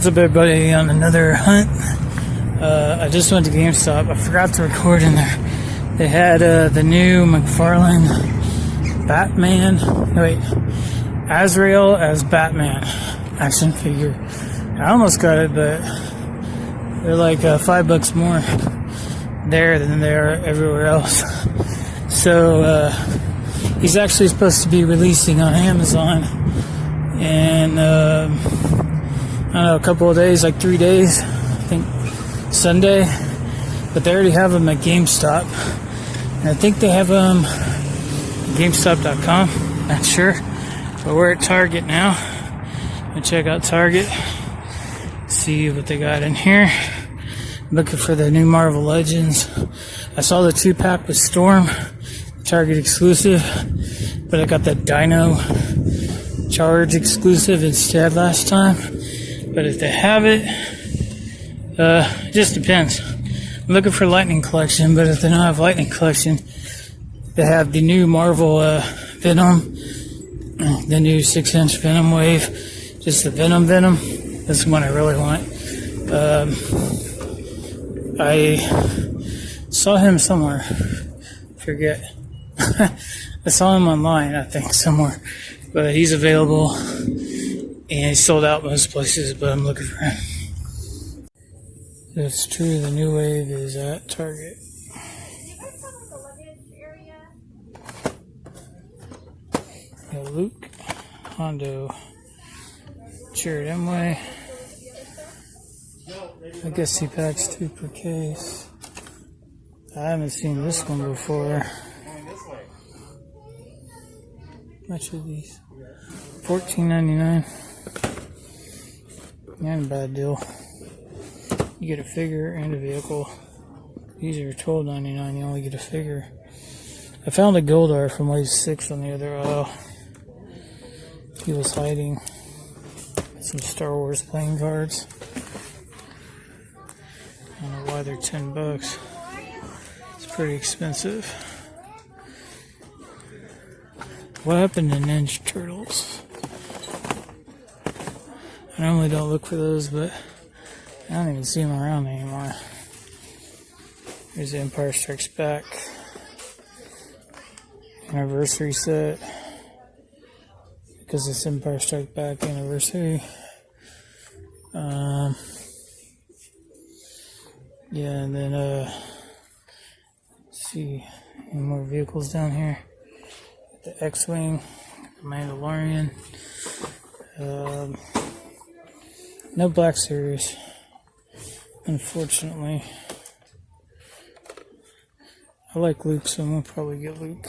What's up, everybody, on another hunt. I just went to GameStop. I forgot to record in there. They had the new McFarlane Batman. No, wait, Azrael as Batman action figure. I almost got it, but they're like $5 more there than they are everywhere else. So he's actually supposed to be releasing on Amazon in I don't know, a couple of days, like 3 days, I think Sunday. But they already have them at GameStop, and I think they have them at GameStop.com. Not sure, but we're at Target now. I'm gonna check out Target, see what they got in here. Looking for the new Marvel Legends. I saw the 2-pack with Storm, Target exclusive, but I got that Dino Charge exclusive instead last time. But if they have it, it just depends. I'm looking for Lightning Collection, but if they don't have Lightning Collection, they have the new Marvel Venom, the new 6-inch Venom Wave, just the Venom. That's the one I really want. I saw him somewhere. Forget. I saw him online, I think, somewhere. But he's available, and he's sold out most places, but I'm looking for him. That's true, the new wave is at Target. Got Luke, Hondo, Jared Emway. I guess he packs 2 per case. I haven't seen this one before. How much are these? $14.99. Not a bad deal. You get a figure and a vehicle. These are $12.99. You only get a figure. I found a Goldar from Wave 6 on the other aisle. He was hiding some Star Wars playing cards. I don't know why they're $10. It's pretty expensive. What happened to Ninja Turtles? I normally don't look for those, but I don't even see them around anymore. Here's the Empire Strikes Back anniversary set, because it's Empire Strikes Back anniversary. Yeah, and then let's see, any more vehicles down here. The X-Wing, the Mandalorian. No Black Series, unfortunately. I like Luke, so I'm gonna probably get Luke.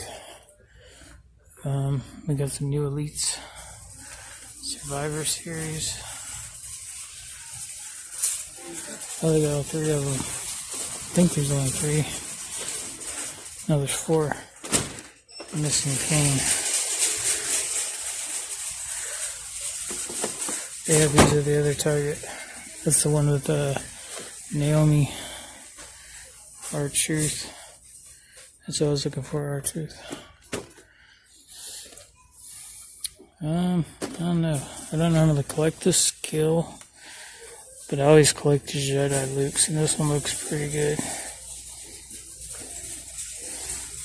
We got some new Elites, Survivor Series. Oh, they got all 3 of them. I think there's only 3. No, there's 4. Missing Kane. Yeah, these are the other Target. That's the one with Naomi, R-Truth. That's what I was looking for, R-Truth. I don't know. I don't normally collect this skill, but I always collect the Jedi Lukes, and this one looks pretty good.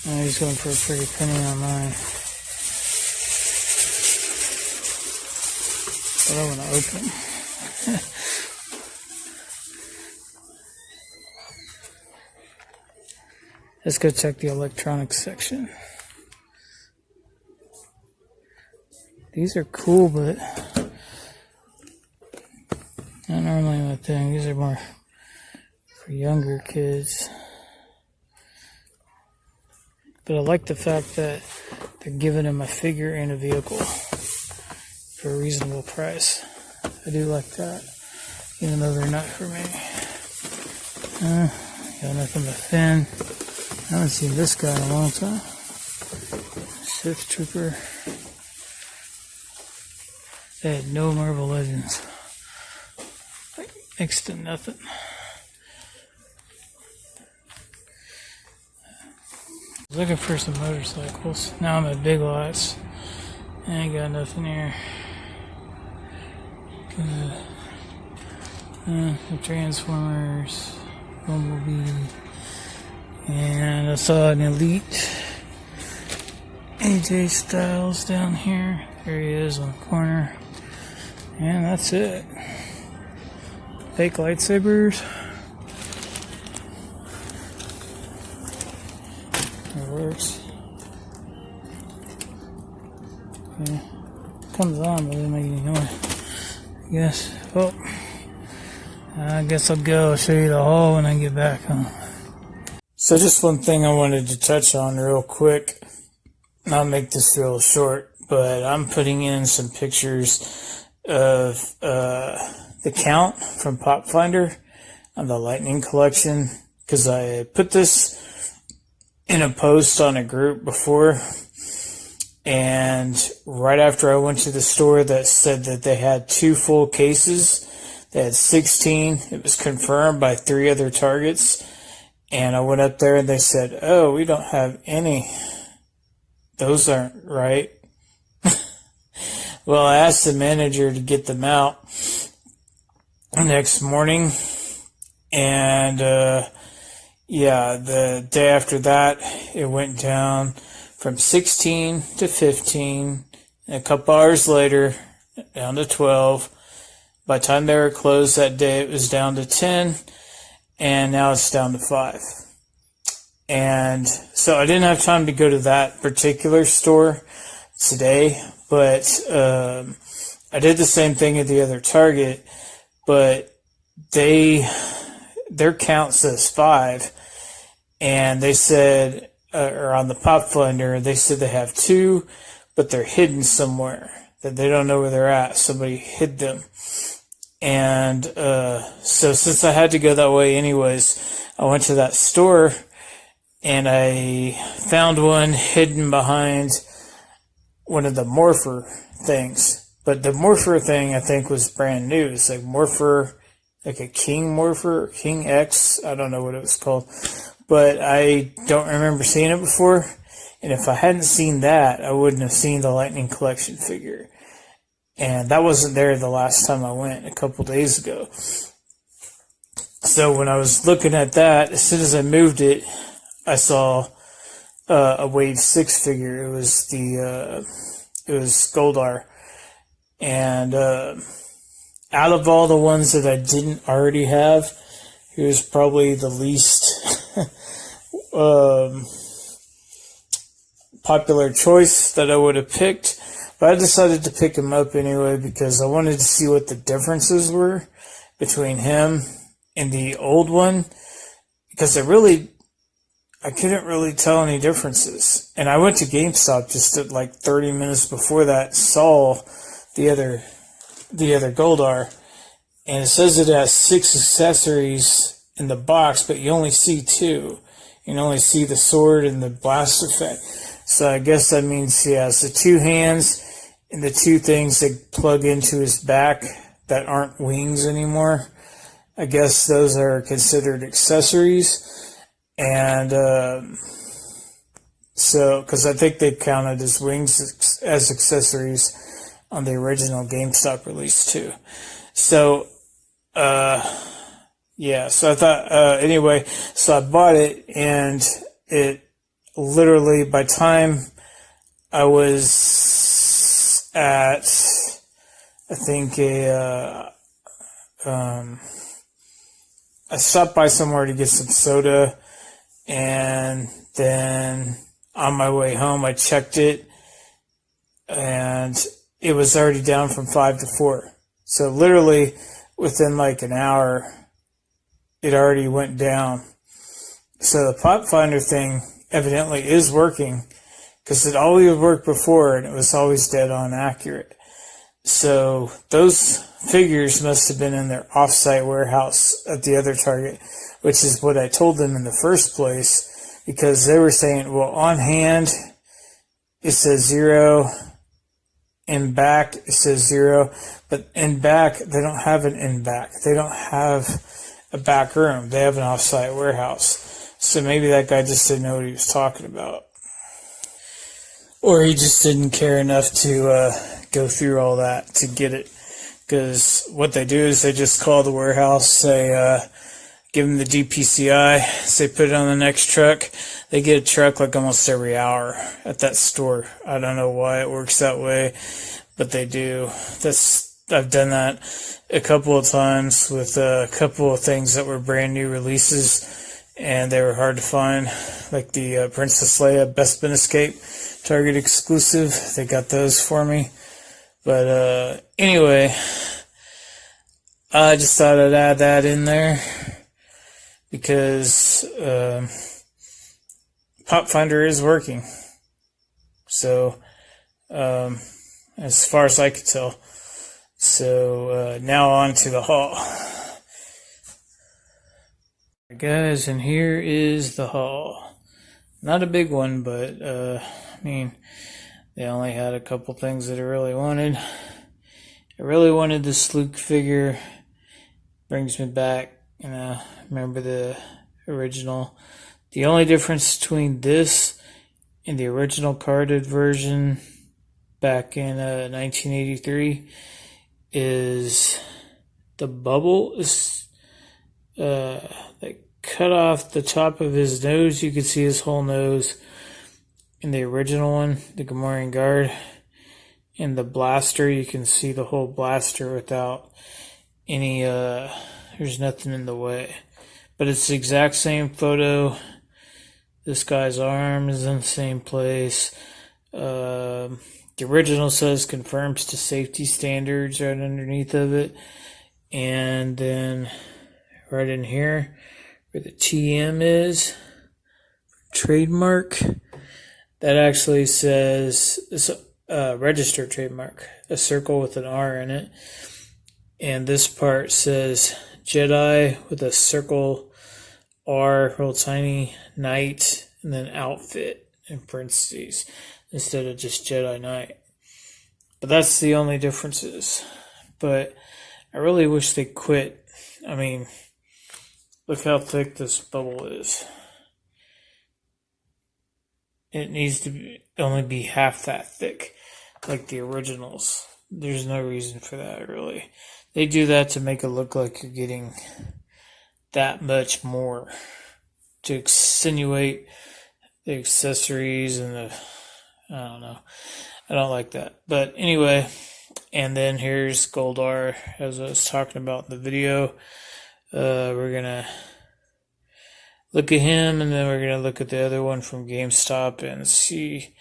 He's going for a pretty penny on mine. But I want to open. Let's go check the electronics section. These are cool, but not normally my thing. These are more for younger kids. But I like the fact that they're giving him a figure and a vehicle for a reasonable price. I do like that, even though they're not for me. Got nothing but Finn. I haven't seen this guy in a long time. Sith Trooper. They had no Marvel Legends. Like, next to nothing. Looking for some motorcycles. Now I'm at Big Lots. I ain't got nothing here. The Transformers, Bumblebee, and I saw an Elite AJ Styles down here. There he is on the corner. And that's it. Fake lightsabers. It works. Okay. Comes on, but it doesn't make any noise. I guess. Well, I guess I'll go show you the haul when I get back home. So just one thing I wanted to touch on real quick. I'll make this real short, but I'm putting in some pictures of the count from Pop Finder on the Lightning collection, because I put this in a post on a group before, and right after I went to the store that said that they had 2 full cases, they had 16. It was confirmed by 3 other Targets, and I went up there and they said, oh, we don't have any. Those aren't right. Well, I asked the manager to get them out the next morning, and yeah, the day after that, it went down from 16 to 15, and a couple hours later, down to 12. By the time they were closed that day, it was down to 10, and now it's down to 5. And so I didn't have time to go to that particular store today, but I did the same thing at the other Target, but their count says 5, and they said, or on the Pop Finder, they said they have 2, but they're hidden somewhere, that they don't know where they're at. Somebody hid them. And so since I had to go that way anyways, I went to that store, and I found one hidden behind one of the Morpher things. But the Morpher thing, I think, was brand new. It's like Morpher, like a King Morpher, King X. I don't know what it was called. But I don't remember seeing it before. And if I hadn't seen that, I wouldn't have seen the Lightning Collection figure. And that wasn't there the last time I went, a couple days ago. So when I was looking at that, as soon as I moved it, I saw a Wave 6 figure. It was Goldar. And out of all the ones that I didn't already have, he was probably the least popular choice that I would have picked. But I decided to pick him up anyway because I wanted to see what the differences were between him and the old one, because I couldn't really tell any differences. And I went to GameStop just at like 30 minutes before that, saw the other Goldar, and it says it has 6 accessories in the box, but you only see 2. You can only see the sword and the blast effect. So I guess that means he has the 2 hands and the 2 things that plug into his back that aren't wings anymore. I guess those are considered accessories. And so, because I think they counted his wings as accessories on the original GameStop release too. So, yeah, so I thought, anyway, so I bought it, and it literally, by time I was at, I think I stopped by somewhere to get some soda, and then on my way home I checked it, and it was already down from 5 to 4. So literally within like an hour it already went down. So the Pop Finder thing evidently is working, because it always worked before and it was always dead on accurate. So those figures must have been in their off-site warehouse at the other Target, which is what I told them in the first place, because they were saying, well, on hand it says 0, in back it says 0, but in back they don't have an in back. They don't have a back room. They have an off-site warehouse. So maybe that guy just didn't know what he was talking about. Or he just didn't care enough to go through all that to get it because what they do is they just call the warehouse, say, give them the DPCI, say put it on the next truck. They get a truck like almost every hour at that store. I don't know why it works that way, but they do. I've done that a couple of times with a couple of things that were brand new releases, and they were hard to find, like the Princess Leia Bespin Escape Target exclusive. They got those for me. But anyway, I just thought I'd add that in there because Pop Finder is working. So as far as I could tell. So now on to the haul. Guys, and here is the haul. Not a big one, but I mean, they only had a couple things that I really wanted. I really wanted this Luke figure. Brings me back, remember the original. The only difference between this and the original carded version back in 1983 is the bubble is they cut off the top of his nose. You could see his whole nose in the original one, the Gamorrean Guard. In the blaster, you can see the whole blaster without any, there's nothing in the way. But it's the exact same photo. This guy's arm is in the same place. The original says confirms to safety standards right underneath of it. And then right in here, where the TM is, trademark, that actually says, it's a registered trademark, a circle with an R in it. And this part says Jedi with a circle R, real tiny, Knight, and then outfit in parentheses instead of just Jedi Knight. But that's the only differences. But I really wish they quit. I mean, look how thick this bubble is. It needs to only be half that thick, like the originals. There's no reason for that, really. They do that to make it look like you're getting that much more, to insinuate the accessories and the, I don't know. I don't like that. But anyway, and then here's Goldar, as I was talking about in the video. We're going to look at him, and then we're going to look at the other one from GameStop and see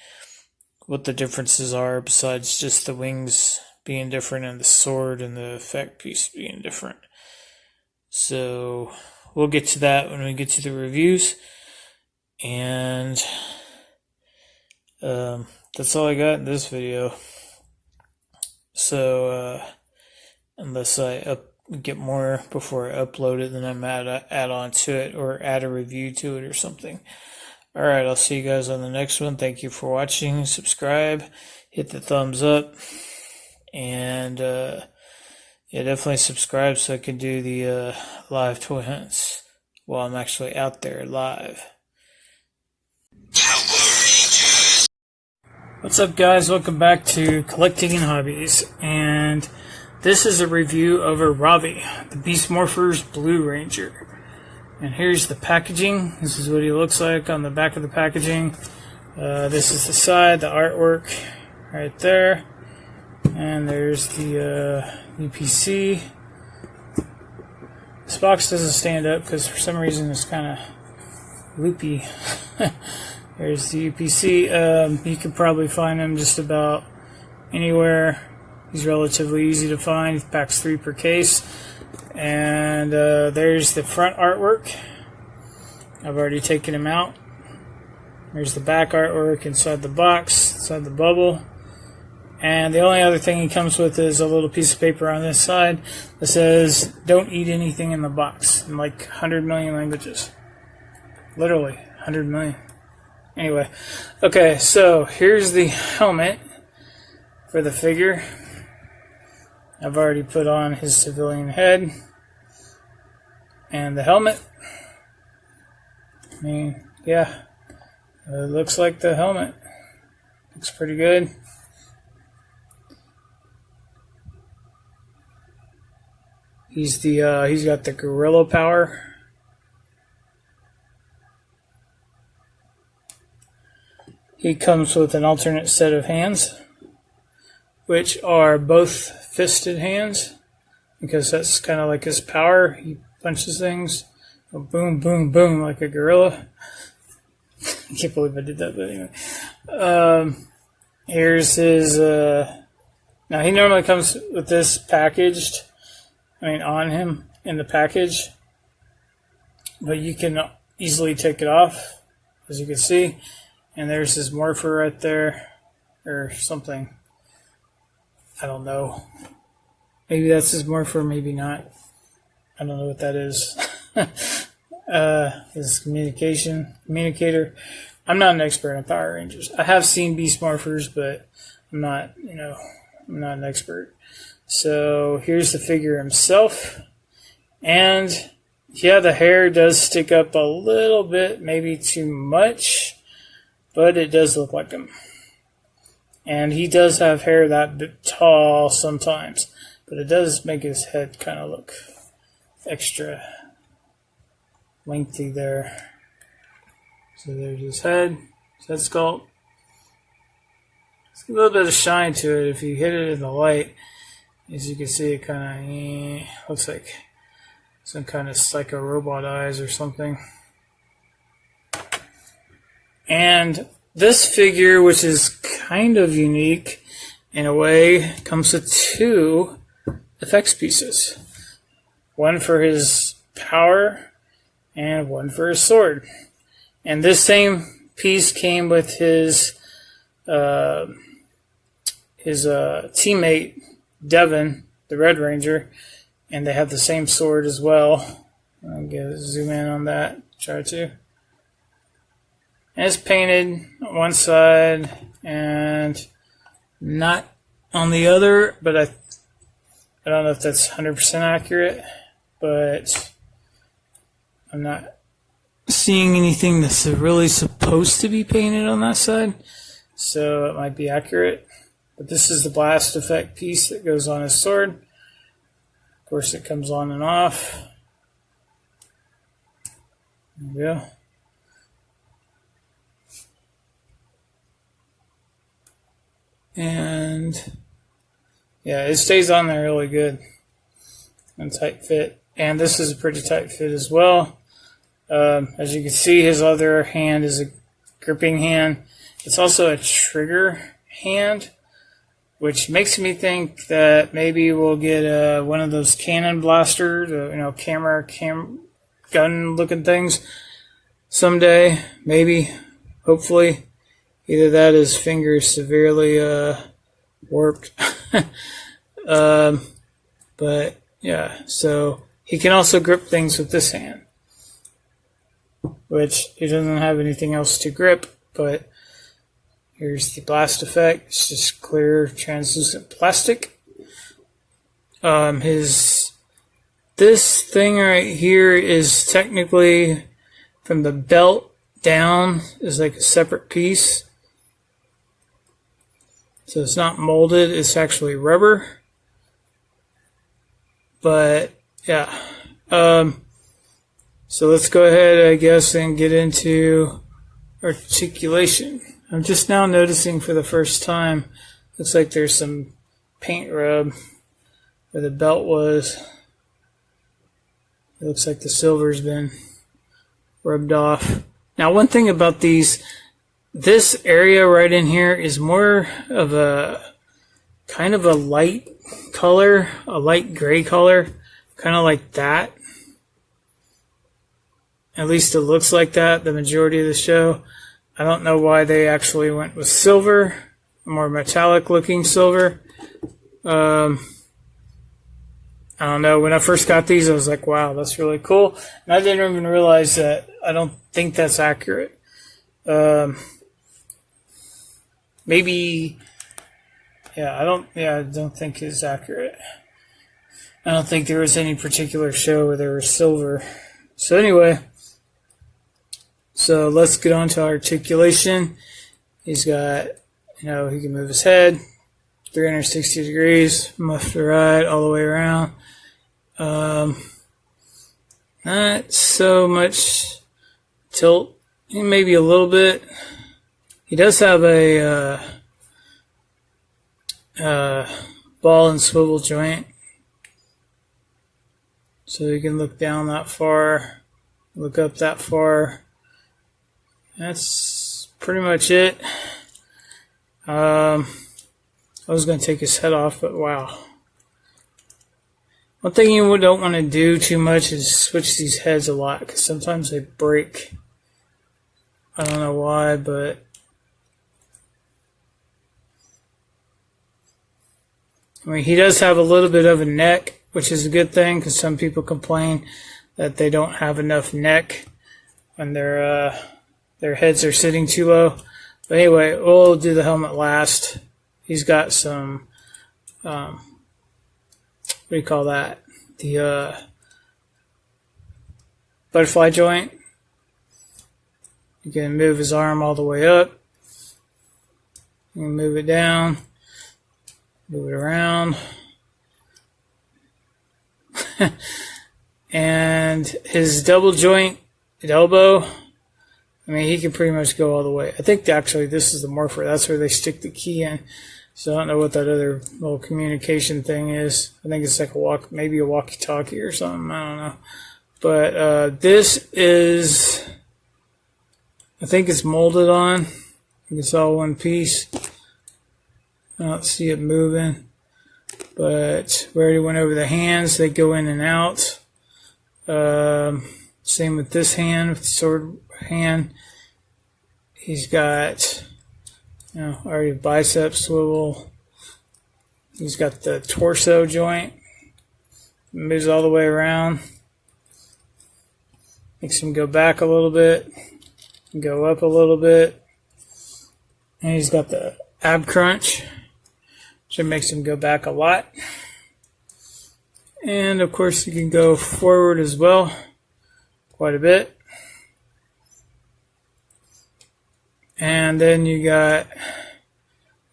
what the differences are besides just the wings being different and the sword and the effect piece being different. So we'll get to that when we get to the reviews. And that's all I got in this video. So unless I get more before I upload it, then I might add on to it or add a review to it or something. Alright, I'll see you guys on the next one. Thank you for watching. Subscribe, hit the thumbs up, and yeah, definitely subscribe so I can do the live toy hunts while I'm actually out there live. What's up, guys? Welcome back to Collecting and Hobbies, and this is a review of a Ravi, the Beast Morphers Blue Ranger. And here's the packaging. This is what he looks like on the back of the packaging. This is the side, the artwork right there. And there's the UPC. This box doesn't stand up because for some reason it's kind of loopy. There's the UPC. You can probably find him just about anywhere. He's relatively easy to find. He packs 3 per case. And there's the front artwork. I've already taken him out. There's the back artwork inside the box, inside the bubble. And the only other thing he comes with is a little piece of paper on this side that says, "Don't eat anything in the box," in like 100 million languages. Literally, 100 million. Anyway, okay, so here's the helmet for the figure. I've already put on his civilian head and the helmet. I mean, yeah, it looks like the helmet. Looks pretty good. He's got the gorilla power. He comes with an alternate set of hands, which are both fisted hands, because that's kind of like his power. He punches things, boom, boom, boom, like a gorilla. I can't believe I did that, but anyway. Here's his, now he normally comes with this packaged, on him in the package, but you can easily take it off, as you can see. And there's his morpher right there, or something. I don't know. Maybe that's his morpher, maybe not. I don't know what that is. His communicator. I'm not an expert on Power Rangers. I have seen Beast Morphers, but I'm not, I'm not an expert. So here's the figure himself. And yeah, the hair does stick up a little bit, maybe too much. But it does look like him. And he does have hair that bit tall sometimes. But it does make his head kind of look extra lengthy there. So there's his head sculpt. It's a little bit of shine to it if you hit it in the light. As you can see, it kind of looks like some kind of psycho robot eyes or something. And this figure, which is kind of unique in a way, comes with two effects pieces. One for his power and one for his sword. And this same piece came with his teammate, Devin, the Red Ranger, and they have the same sword as well. I'll zoom in on that, try to. And it's painted on one side and not on the other, but I don't know if that's 100% accurate, but I'm not seeing anything that's really supposed to be painted on that side, so it might be accurate. But this is the blast effect piece that goes on his sword. Of course, it comes on and off. There we go. And yeah, it stays on there really good and tight fit. And this is a pretty tight fit as well. As you can see, his other hand is a gripping hand. It's also a trigger hand, which makes me think that maybe we'll get one of those cannon blaster, gun looking things someday. Maybe, hopefully. Either that, his finger is severely warped. But yeah, so he can also grip things with this hand, which he doesn't have anything else to grip. But here's the blast effect. It's just clear, translucent plastic. This thing right here is technically from the belt down is like a separate piece. So it's not molded, it's actually rubber. But yeah. So let's go ahead, I guess, and get into articulation. I'm just now noticing for the first time, looks like there's some paint rub where the belt was. It looks like the silver's been rubbed off. Now, one thing about these, this area right in here is more of a kind of a light color, a light gray color, kind of like that. At least it looks like that the majority of the show. I don't know why they actually went with silver, a more metallic looking silver. I don't know. When I first got these, I was like, wow, that's really cool. And I didn't even realize that. I don't think that's accurate. Maybe, I don't think it's accurate. I don't think there was any particular show where there was silver. So anyway, so let's get on to articulation. He's got, he can move his head 360 degrees, left to right, all the way around. Not so much tilt, maybe a little bit. He does have a ball and swivel joint, so you can look down that far, look up that far. That's pretty much it. I was going to take his head off, but wow. One thing you don't want to do too much is switch these heads a lot, because sometimes they break. I don't know why, but I mean, he does have a little bit of a neck, which is a good thing, because some people complain that they don't have enough neck when their heads are sitting too low. But anyway, we'll do the helmet last. He's got some, what do you call that? The butterfly joint. You can move his arm all the way up. You can move it down. Move it around. And his double joint at elbow, I mean, he can pretty much go all the way. I think actually this is the morpher. That's where they stick the key in. So I don't know what that other little communication thing is. I think it's like maybe a walkie-talkie or something. I don't know. But this is, I think it's molded on. I think it's all one piece. I don't see it moving. But we already went over the hands. They go in and out. Same with this hand, with the sword hand. He's got, already bicep swivel. He's got the torso joint. Moves all the way around. Makes him go back a little bit. Go up a little bit. And he's got the ab crunch, which makes him go back a lot. And of course, you can go forward as well, quite a bit. And then you got,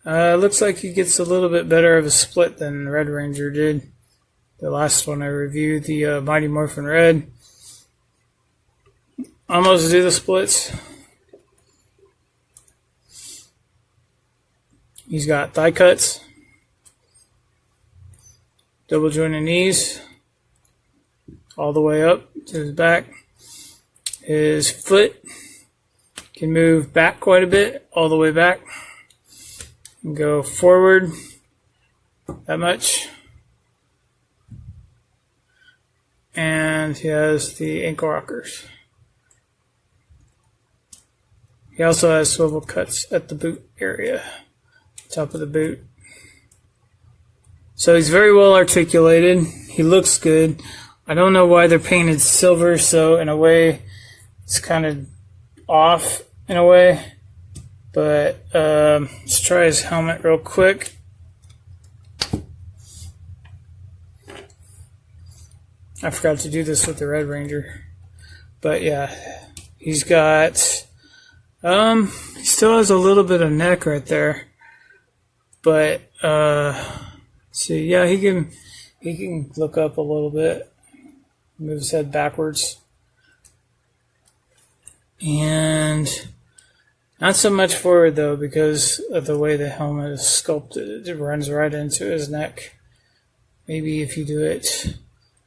looks like he gets a little bit better of a split than Red Ranger did. The last one I reviewed, the Mighty Morphin Red. Almost do the splits. He's got thigh cuts, double jointed knees, all the way up to his back. His foot can move back quite a bit, all the way back, and go forward that much. And he has the ankle rockers. He also has swivel cuts at the boot area, top of the boot. So he's very well articulated. He looks good. I don't know why they're painted silver, so in a way it's kind of off in a way. But let's try his helmet real quick. I forgot to do this with the Red Ranger. But yeah, he's got, he still has a little bit of neck right there. But, see, yeah, he can look up a little bit. Move his head backwards. And not so much forward, though, because of the way the helmet is sculpted. It runs right into his neck. Maybe if you do it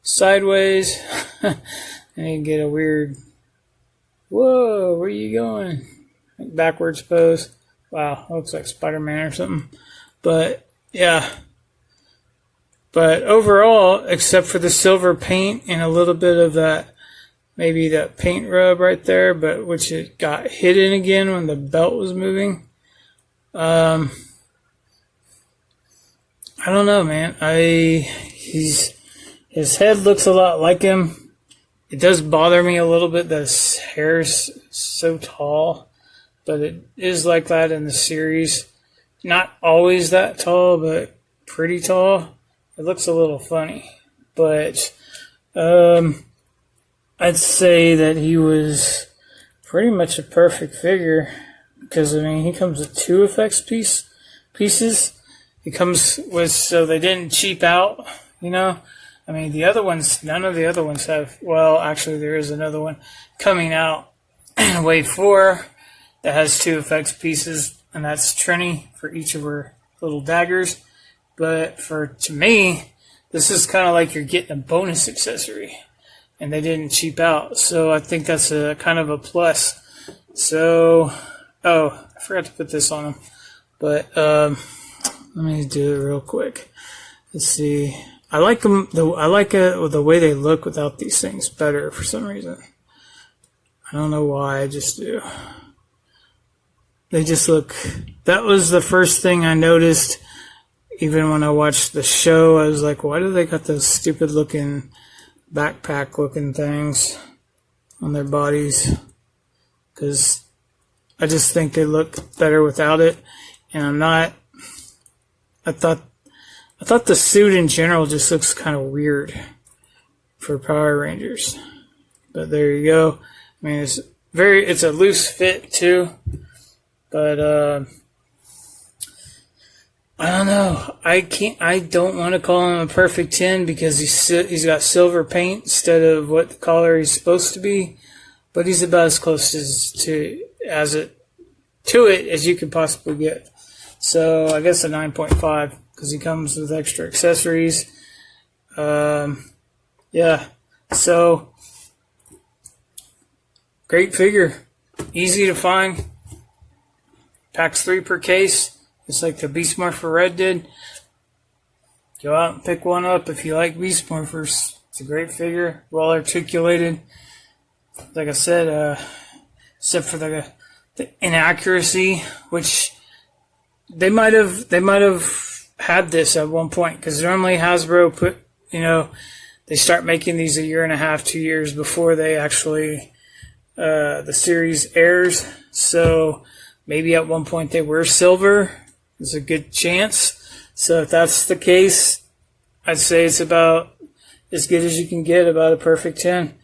sideways, and you get a weird, whoa, where are you going? Backwards pose. Wow, looks like Spider-Man or something. But, yeah. But overall, except for the silver paint and a little bit of that, maybe that paint rub right there, but which it got hidden again when the belt was moving. I don't know, man. His head looks a lot like him. It does bother me a little bit that his hair's so tall, but it is like that in the series. Not always that tall, but pretty tall. It looks a little funny, but I'd say that he was pretty much a perfect figure, because I mean, he comes with 2 effects pieces. He comes with, so they didn't cheap out, you know. I mean, the other ones, none of the other ones have, well, actually there is another one coming out in Wave 4 that has 2 effects pieces, and that's Trini for each of her little daggers. But to me, this is kind of like you're getting a bonus accessory, and they didn't cheap out. So I think that's a kind of a plus. So, oh, I forgot to put this on them. But let me do it real quick. Let's see. I like them. I like the way they look without these things better for some reason. I don't know why. I just do. They just look. That was the first thing I noticed. Even when I watched the show, I was like, why do they got those stupid looking backpack looking things on their bodies? Because I just think they look better without it. And I'm not. I thought the suit in general just looks kind of weird for Power Rangers. But there you go. I mean, it's a loose fit too. But I don't know. I don't want to call him a perfect 10 because he's got silver paint instead of what the color he's supposed to be. But he's about as close to it as you could possibly get. So I guess a 9.5 because he comes with extra accessories. Yeah. So great figure, easy to find. Packs 3 per case, just like the Beast Morpher Red did. Go out and pick one up if you like Beast Morphers. It's a great figure, well articulated. Like I said, except for the inaccuracy, which they might have had this at one point, because normally Hasbro they start making these 1.5 to 2 years before they actually the series airs. So maybe at one point they were silver. There's a good chance. So if that's the case, I'd say it's about as good as you can get, about a perfect 10.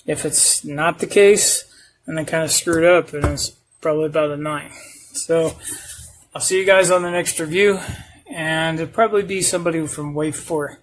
If it's not the case, and they kind of screwed up, and it's probably about a 9. So I'll see you guys on the next review, and it'll probably be somebody from Wave 4.